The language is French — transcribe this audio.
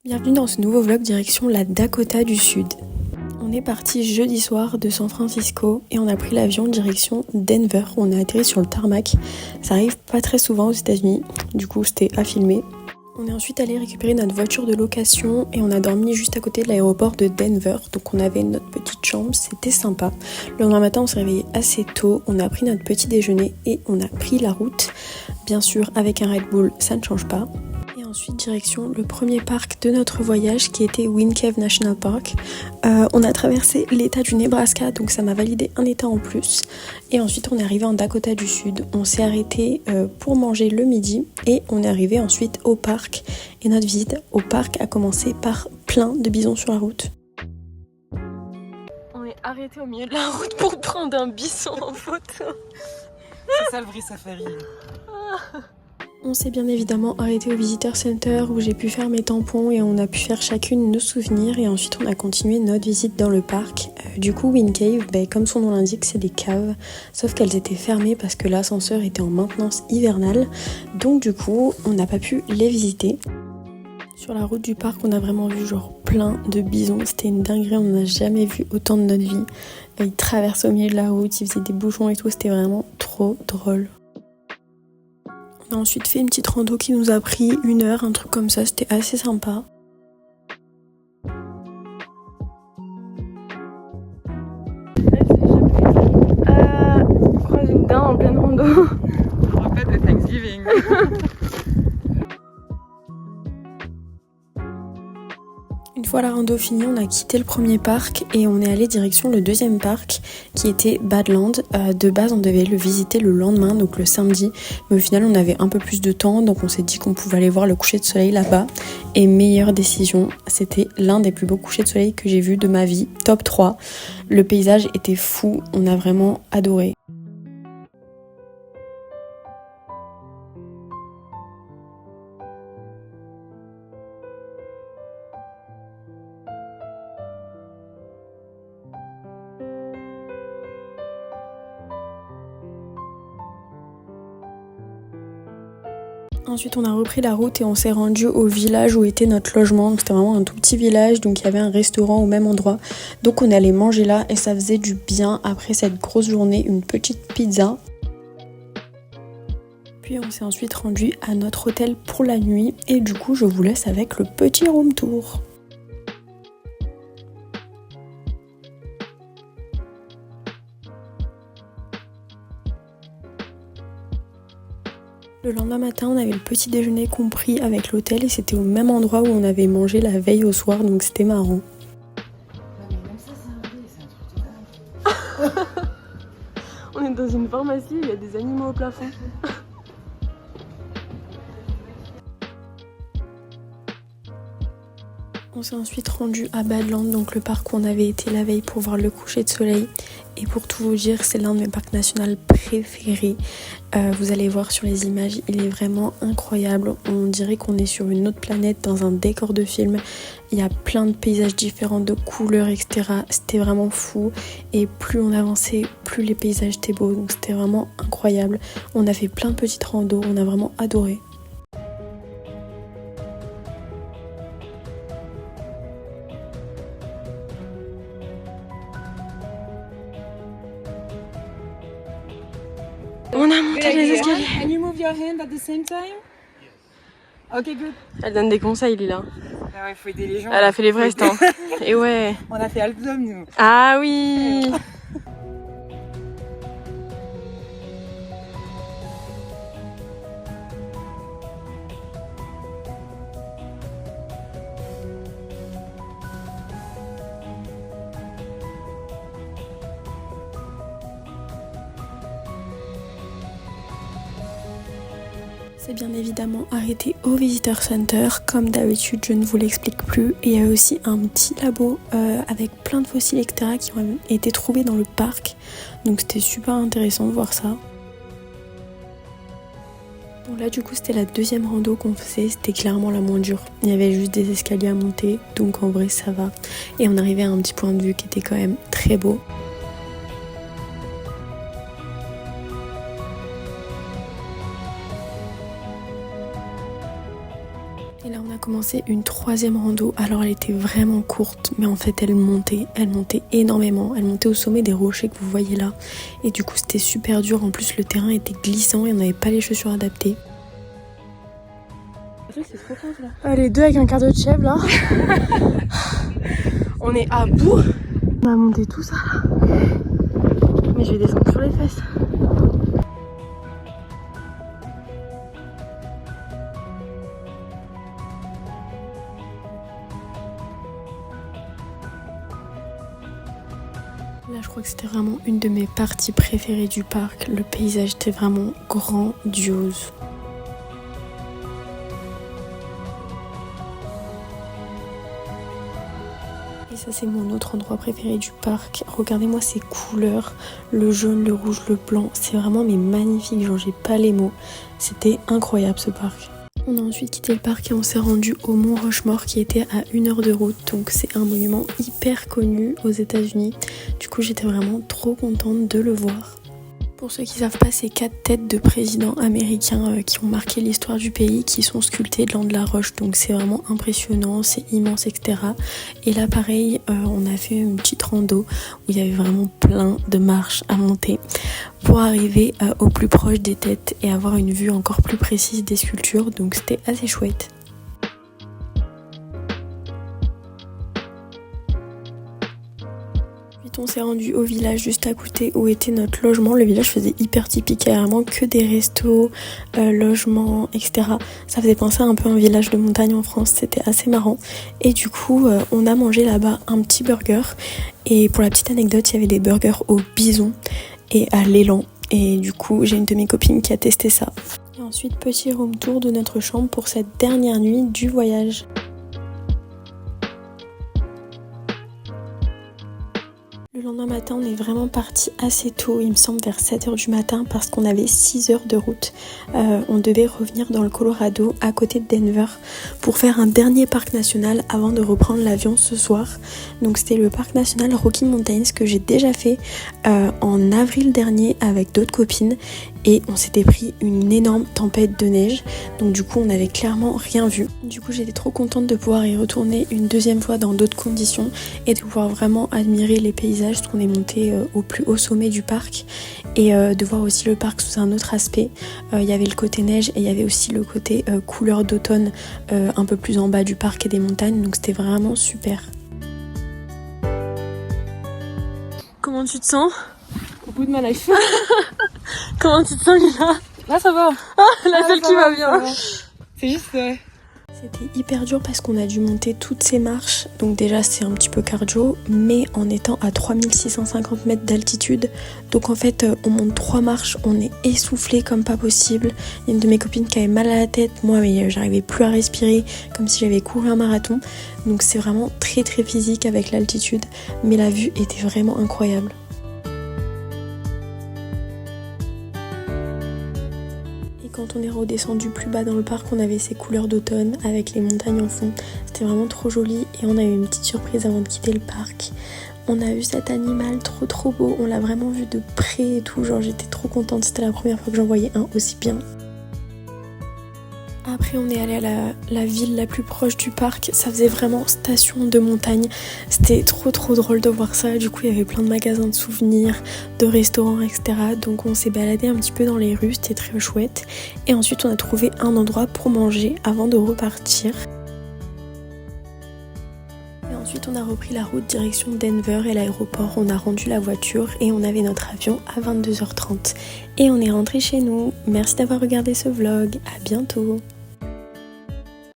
Bienvenue dans ce nouveau vlog direction la Dakota du Sud. On est parti jeudi soir de San Francisco et on a pris l'avion direction Denver où on a atterri sur le tarmac. Ça arrive pas très souvent aux États-Unis, du coup c'était à filmer. On est ensuite allé récupérer notre voiture de location et on a dormi juste à côté de l'aéroport de Denver. Donc on avait notre petite chambre, c'était sympa. Le lendemain matin on s'est réveillé assez tôt, on a pris notre petit déjeuner et on a pris la route. Bien sûr avec un Red Bull ça ne change pas. Ensuite, direction le premier parc de notre voyage qui était Wind Cave National Park. On a traversé l'état du Nebraska, donc ça m'a validé un état en plus. Et ensuite, on est arrivé en Dakota du Sud. On s'est arrêté pour manger le midi et on est arrivé ensuite au parc. Et notre visite au parc a commencé par plein de bisons sur la route. On est arrêté au milieu de la route pour prendre un bison en photo. C'est ça le vrai safari. On s'est bien évidemment arrêté au Visitor Center où j'ai pu faire mes tampons et on a pu faire chacune nos souvenirs et ensuite on a continué notre visite dans le parc. Du coup Wind Cave, comme son nom l'indique, c'est des caves, sauf qu'elles étaient fermées parce que l'ascenseur était en maintenance hivernale, donc du coup on n'a pas pu les visiter. Sur la route du parc on a vraiment vu genre plein de bisons, c'était une dinguerie, on n'a jamais vu autant de notre vie. Ils traversaient au milieu de la route, ils faisaient des bouchons et tout, c'était vraiment trop drôle. On a ensuite fait une petite rando qui nous a pris 1 heure, un truc comme ça, c'était assez sympa. Croise une dinde en pleine rando. On rappelle de Thanksgiving. Une fois la rando finie, on a quitté le premier parc et on est allé direction le deuxième parc qui était Badland. De base, on devait le visiter le lendemain, donc le samedi, mais au final, on avait un peu plus de temps, donc on s'est dit qu'on pouvait aller voir le coucher de soleil là-bas. Et meilleure décision, c'était l'un des plus beaux couchers de soleil que j'ai vu de ma vie, top 3. Le paysage était fou, on a vraiment adoré. Ensuite on a repris la route et on s'est rendu au village où était notre logement. C'était vraiment un tout petit village, donc il y avait un restaurant au même endroit. Donc on allait manger là et ça faisait du bien après cette grosse journée, une petite pizza. Puis on s'est ensuite rendu à notre hôtel pour la nuit et du coup je vous laisse avec le petit room tour. Le lendemain matin, on avait le petit déjeuner compris avec l'hôtel et c'était au même endroit où on avait mangé la veille au soir, donc c'était marrant. Non mais même ça c'est un truc de dingue. On est dans une pharmacie, il y a des animaux au plafond. On s'est ensuite rendu à Badland, donc le parc où on avait été la veille pour voir le coucher de soleil. Et pour tout vous dire, c'est l'un de mes parcs nationaux préférés. Vous allez voir sur les images, il est vraiment incroyable. On dirait qu'on est sur une autre planète, dans un décor de film. Il y a plein de paysages différents, de couleurs, etc. C'était vraiment fou. Et plus on avançait, plus les paysages étaient beaux. Donc c'était vraiment incroyable. On a fait plein de petites randos, on a vraiment adoré. On a monté les escaliers. Can you move your hand at the same time? Ok, good. Elle donne des conseils, Lila. Ah ouais, faut aider les gens. Elle a fait les vrais temps. Et ouais. On a fait Alpdom nous. Ah oui. C'est bien évidemment arrêté au Visitor Center, comme d'habitude je ne vous l'explique plus. Et il y a aussi un petit labo avec plein de fossiles etc. qui ont été trouvés dans le parc. Donc c'était super intéressant de voir ça. Bon là du coup c'était la deuxième rando qu'on faisait, c'était clairement la moins dure. Il y avait juste des escaliers à monter, donc en vrai ça va. Et on arrivait à un petit point de vue qui était quand même très beau. commencé une troisième rando, alors elle était vraiment courte, mais en fait elle montait énormément, elle montait au sommet des rochers que vous voyez là, et du coup c'était super dur, en plus le terrain était glissant et on n'avait pas les chaussures adaptées. Les deux avec un quart de chèvre là. On est à bout. On a monté tout ça là. Mais je vais descendre sur les fesses. Là je crois que c'était vraiment une de mes parties préférées du parc, le paysage était vraiment grandiose. Et ça c'est mon autre endroit préféré du parc. Regardez-moi ces couleurs, le jaune, le rouge, le blanc. C'est vraiment mais magnifique, genre j'ai pas les mots. C'était incroyable ce parc. On a ensuite quitté le parc et on s'est rendu au Mont Rushmore qui était à 1 heure de route. Donc c'est un monument hyper connu aux États-Unis. Du coup j'étais vraiment trop contente de le voir. Pour ceux qui ne savent pas, c'est 4 têtes de présidents américains qui ont marqué l'histoire du pays, qui sont sculptées dans de la roche. Donc c'est vraiment impressionnant, c'est immense, etc. Et là pareil, on a fait une petite rando où il y avait vraiment plein de marches à monter pour arriver au plus proche des têtes et avoir une vue encore plus précise des sculptures. Donc c'était assez chouette. On s'est rendu au village juste à côté où était notre logement. Le village faisait hyper typique, il y avait vraiment que des restos, logements, etc. Ça faisait penser un peu à un village de montagne en France, c'était assez marrant. Et du coup, on a mangé là-bas un petit burger. Et pour la petite anecdote, il y avait des burgers au bison et à l'élan. Et du coup, j'ai une de mes copines qui a testé ça. Et ensuite, petit room tour de notre chambre pour cette dernière nuit du voyage. Le lendemain matin, on est vraiment parti assez tôt, il me semble vers 7h du matin parce qu'on avait 6 heures de route. On devait revenir dans le Colorado, à côté de Denver, pour faire un dernier parc national avant de reprendre l'avion ce soir. Donc c'était le parc national Rocky Mountains que j'ai déjà fait en avril dernier avec d'autres copines. Et on s'était pris une énorme tempête de neige, donc du coup on n'avait clairement rien vu. Du coup j'étais trop contente de pouvoir y retourner une deuxième fois dans d'autres conditions et de pouvoir vraiment admirer les paysages parce qu'on est monté au plus haut sommet du parc et de voir aussi le parc sous un autre aspect. Il y avait le côté neige et il y avait aussi le côté couleur d'automne un peu plus en bas du parc et des montagnes, donc c'était vraiment super. Comment tu te sens? Au bout de ma life. Comment tu te sens, Lila? Là ça va. La seule qui va bien. C'est juste C'était hyper dur parce qu'on a dû monter toutes ces marches, donc déjà c'est un petit peu cardio, mais en étant à 3650 mètres d'altitude, donc en fait on monte 3 marches, on est essoufflé comme pas possible. Il y a une de mes copines qui avait mal à la tête, moi mais j'arrivais plus à respirer, comme si j'avais couru un marathon, donc c'est vraiment très très physique avec l'altitude, mais la vue était vraiment incroyable. Quand on est redescendu plus bas dans le parc, on avait ces couleurs d'automne avec les montagnes en fond. C'était vraiment trop joli et on a eu une petite surprise avant de quitter le parc. On a vu cet animal trop beau, on l'a vraiment vu de près et tout, genre j'étais trop contente, c'était la première fois que j'en voyais un aussi bien. Après on est allé à la ville la plus proche du parc, ça faisait vraiment station de montagne, c'était trop drôle de voir ça, du coup il y avait plein de magasins de souvenirs, de restaurants, etc. Donc on s'est baladé un petit peu dans les rues, c'était très chouette. Et ensuite on a trouvé un endroit pour manger avant de repartir. Et ensuite on a repris la route direction Denver et l'aéroport, on a rendu la voiture et on avait notre avion à 22h30. Et on est rentré chez nous. Merci d'avoir regardé ce vlog, à bientôt.